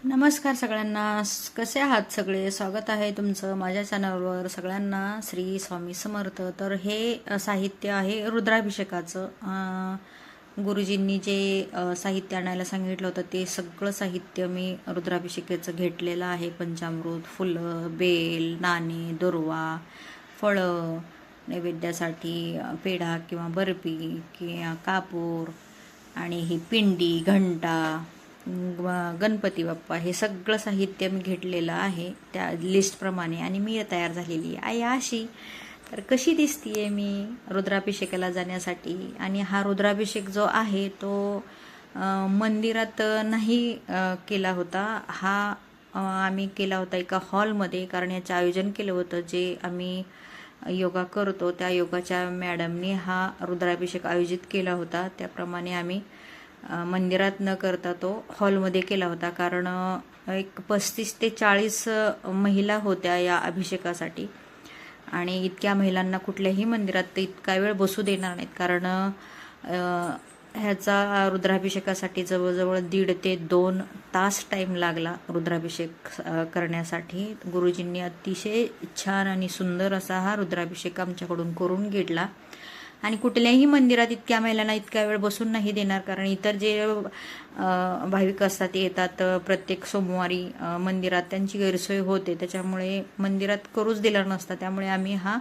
नमस्कार सगळ्यांना. कसे आहात सगळे? स्वागत आहे तुमचं माझ्या चॅनलवर. सगळ्यांना श्री स्वामी समर्थ. तर हे साहित्य आहे रुद्राभिषेकाचं. गुरुजींनी जे साहित्य आणायला सांगितलं होतं ते सगळं साहित्य मी रुद्राभिषेकाचं घेतलेलं आहे. पंचामृत, फुलं, बेल, नाणे, दुर्वा, फळं, नैवेद्यासाठी पेढा किंवा बर्फी किंवा कापूर आणि ही पिंडी, घंटा, गणपती बाप्पा, हे सगळं साहित्य मी घेतलेलं आहे त्या लिस्टप्रमाणे आणि मी तयार झालेली आहे अशी. तर कशी दिसतीये मी रुद्राभिषेकाला जाण्यासाठी. आणि हा रुद्राभिषेक जो आहे तो मंदिरात नाही केला होता. हा आम्ही केला होता एका हॉलमध्ये, कारण याचं आयोजन केलं होतं. जे आम्ही योगा करतो त्या योगाच्या मॅडमनी हा रुद्राभिषेक आयोजित केला होता. त्याप्रमाणे आम्ही मंदिरात न करता तो हॉलमध्ये केला होता. कारण एक 35 ते 40 महिला होत्या या अभिषेकासाठी. आणि इतक्या महिलांना कुठल्याही मंदिरात इतका वेळ बसू देणार नाहीत. कारण ह्याचा रुद्राभिषेकासाठी जवळजवळ 1.5 ते 2 तास टाईम लागला रुद्राभिषेक करण्यासाठी. गुरुजींनी अतिशय छान आणि सुंदर असा हा रुद्राभिषेक आमच्याकडून करून घेतला. आणि कुठल्याही मंदिरात इतक्या महिलांना इतक्या वेळ बसून नाही देणार. कारण इतर जे भाविक असतात ते येतात प्रत्येक सोमवारी मंदिरात, त्यांची गैरसोय होते. त्याच्यामुळे मंदिरात करूच दिला नसता. त्यामुळे आम्ही हा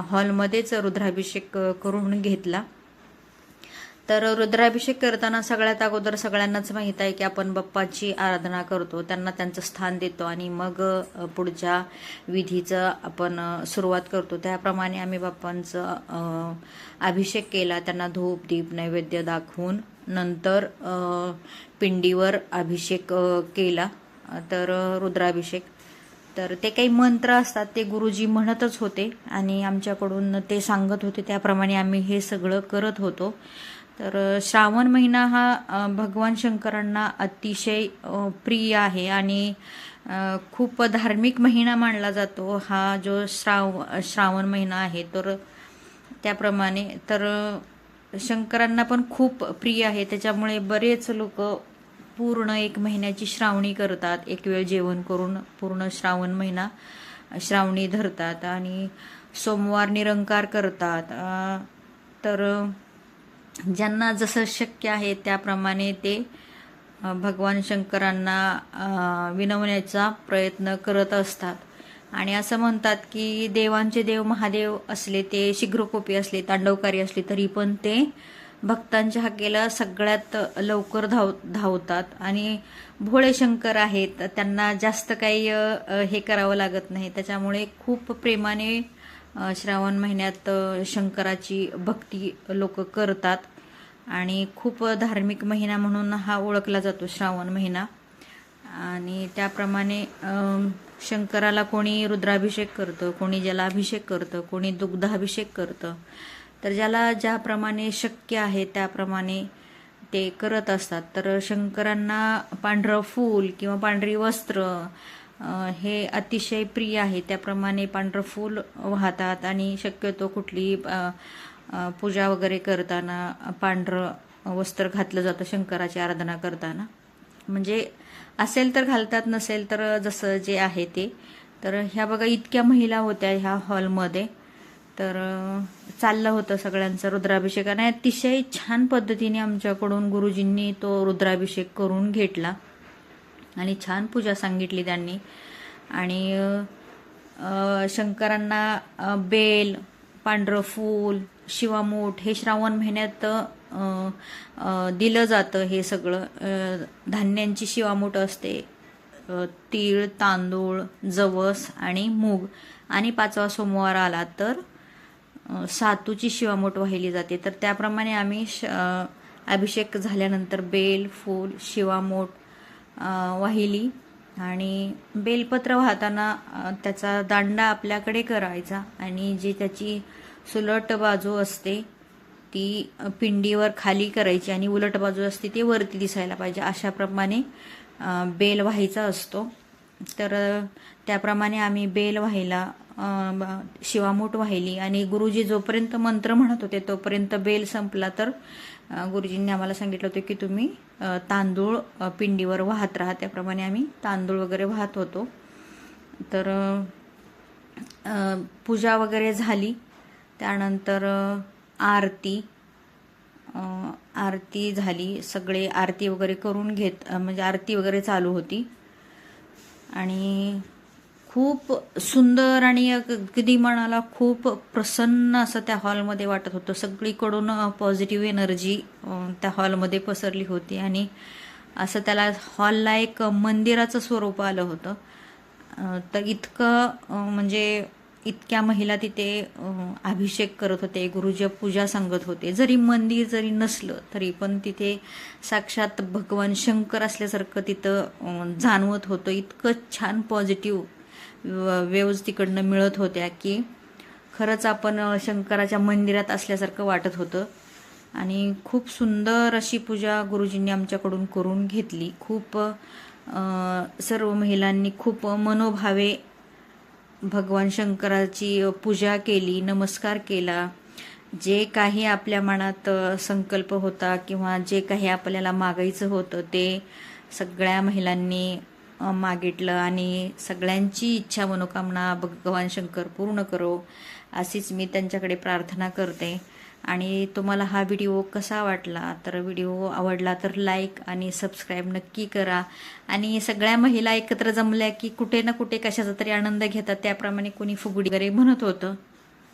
हॉलमध्येच रुद्राभिषेक करून घेतला. तर रुद्राभिषेक करताना सगळ्यात अगोदर सगळ्यांनाच माहीत आहे की आपण बाप्पाची आराधना करतो, त्यांना त्यांचं स्थान देतो आणि मग पुढच्या विधीचं आपण सुरुवात करतो. त्याप्रमाणे आम्ही बाप्पांचं अभिषेक केला. त्यांना धूप दीप नैवेद्य दाखवून नंतर पिंडीवर अभिषेक केला. तर रुद्राभिषेक, तर ते काही मंत्र असतात ते गुरुजी म्हणतच होते आणि आमच्याकडून ते सांगत होते. त्याप्रमाणे आम्ही हे सगळं करत होतो. तर श्रावण महिना हा भगवान शंकरांना अतिशय प्रिय आहे आणि खूप धार्मिक महिना मानला जातो हा जो श्रावण महिना आहे. तर त्याप्रमाणे तर शंकरांना पण खूप प्रिय आहे. त्याच्यामुळे बरेच लोक पूर्ण 1 महिन्याची श्रावणी करतात. एक वेळ जेवण करून पूर्ण श्रावण महिना श्रावणी धरतात आणि सोमवार निरंकार करतात. तर ज्यांना जसं शक्य आहे त्याप्रमाणे ते भगवान शंकरांना विनवण्याचा प्रयत्न करत असतात. आणि असं म्हणतात की देवांचे देव महादेव असले, ते शीघ्रकोपी असले, तांडवकारी असले, तरी पण ते भक्तांच्या हाकेला सगळ्यात लवकर धावतात. आणि भोळे शंकर आहेत, त्यांना जास्त काही हे करावं लागत नाही. त्याच्यामुळे खूप प्रेमाने श्रावण महिन्यात शंकराची भक्ती लोक करतात आणि खूप धार्मिक महिना म्हणून हा ओळखला जातो श्रावण महिना. आणि त्याप्रमाणे शंकराला कोणी रुद्राभिषेक करतं, कोणी जलाभिषेक करतं, कोणी दुग्धाभिषेक करतं. तर ज्याला ज्याप्रमाणे शक्य आहे त्याप्रमाणे ते करत असतात. तर शंकरांना पांढरं फूल किंवा पांढरी वस्त्र हे अतिशय प्रिय आहे. त्याप्रमाणे पांढरं फूल वाहतात आणि शक्यतो कुठली पूजा वगैरे करताना पांढरं वस्त्र घातलं जातं शंकराची आराधना करताना. म्हणजे असेल तर घालतात, नसेल तर जसं जे आहे ते. तर ह्या बघा इतक्या महिला होत्या ह्या हॉलमध्ये. तर चाललं होतं सगळ्यांचं रुद्राभिषेक आणि अतिशय छान पद्धतीने आमच्याकडून गुरुजींनी तो रुद्राभिषेक करून घेतला आणि छान पूजा सांगितली त्यांनी. आणि शंकरांना बेल, पांढरं फूल, शिवामूठ हे श्रावण महिन्यात दिलं जातं. हे सगळं धान्यांची शिवामूठ असते, तीळ, तांदूळ, जवस आणि मूग. आणि 5वा सोमवार आला तर सातूची शिवामूठ वाहिली जाते. तर त्याप्रमाणे आम्ही अभिषेक झाल्यानंतर बेल, फूल, शिवामूठ वाहिली. आणि बेलपत्र वाहताना त्याचा दांडा आपल्याकडे करायचा आणि जी त्याची सुलट बाजू असते ती पिंडीवर खाली करायची आणि उलट बाजू असते ती वरती दिसायला पाहिजे. अशाप्रमाणे बेल व्हायचा असतो. तर त्याप्रमाणे आम्ही बेल व्हायला शिवामूठ वाहिली आणि गुरुजी जोपर्यंत मंत्र म्हणत होते तोपर्यंत बेल संपला. तर गुरुजींनी आम्हाला सांगितलं होतं की तुम्ही तांदूळ पिंडीवर वाहत राहा. त्याप्रमाणे आम्ही तांदूळ वगैरे वाहत होतो. तर पूजा वगैरे झाली. त्यानंतर आरती झाली. सगळे आरती वगैरे करून म्हणजे आरती वगैरे चालू होती आणि खूप सुंदर आणि अगदी मनाला खूप प्रसन्न असं त्या हॉलमध्ये वाटत होतं. सगळीकडून पॉझिटिव्ह एनर्जी त्या हॉलमध्ये पसरली होती आणि असं त्याला हॉलला एक मंदिराचं स्वरूप आलं होतं. तर इतकं म्हणजे इतक्या महिला तिथे अभिषेक करत होते, गुरुजी पूजा सांगत होते. जरी मंदिर जरी नसलं तरी पण तिथे साक्षात भगवान शंकर असल्यासारखं तिथं जाणवत होतं. इतकं छान पॉझिटिव्ह वेव्ज तिकडनं मिळत होत्या की खरंच आपण शंकराच्या मंदिरात असल्यासारखं वाटत होतं. आणि खूप सुंदर अशी पूजा गुरुजींनी आमच्याकडून करून घेतली. खूप सर्व महिलांनी खूप मनोभावे भगवान शंकराची पूजा केली, नमस्कार केला. जे काही आपल्या मनात संकल्प होता किंवा जे काही आपल्याला मागायचं होतं ते सगळ्या महिलांनी मागितलं आणि सगळ्यांची इच्छा मनोकामना भगवान शंकर पूर्ण करो अशीच मी त्यांच्याकडे प्रार्थना करते. आणि तुम्हाला हा व्हिडिओ कसा वाटला, तर व्हिडिओ आवडला तर लाईक आणि सबस्क्राईब नक्की करा. आणि सगळ्या महिला एकत्र जमल्या की कुठे ना कुठे कशाचा तरी आनंद घेतात. त्याप्रमाणे कोणी फुगडी वगैरे म्हणत होतं.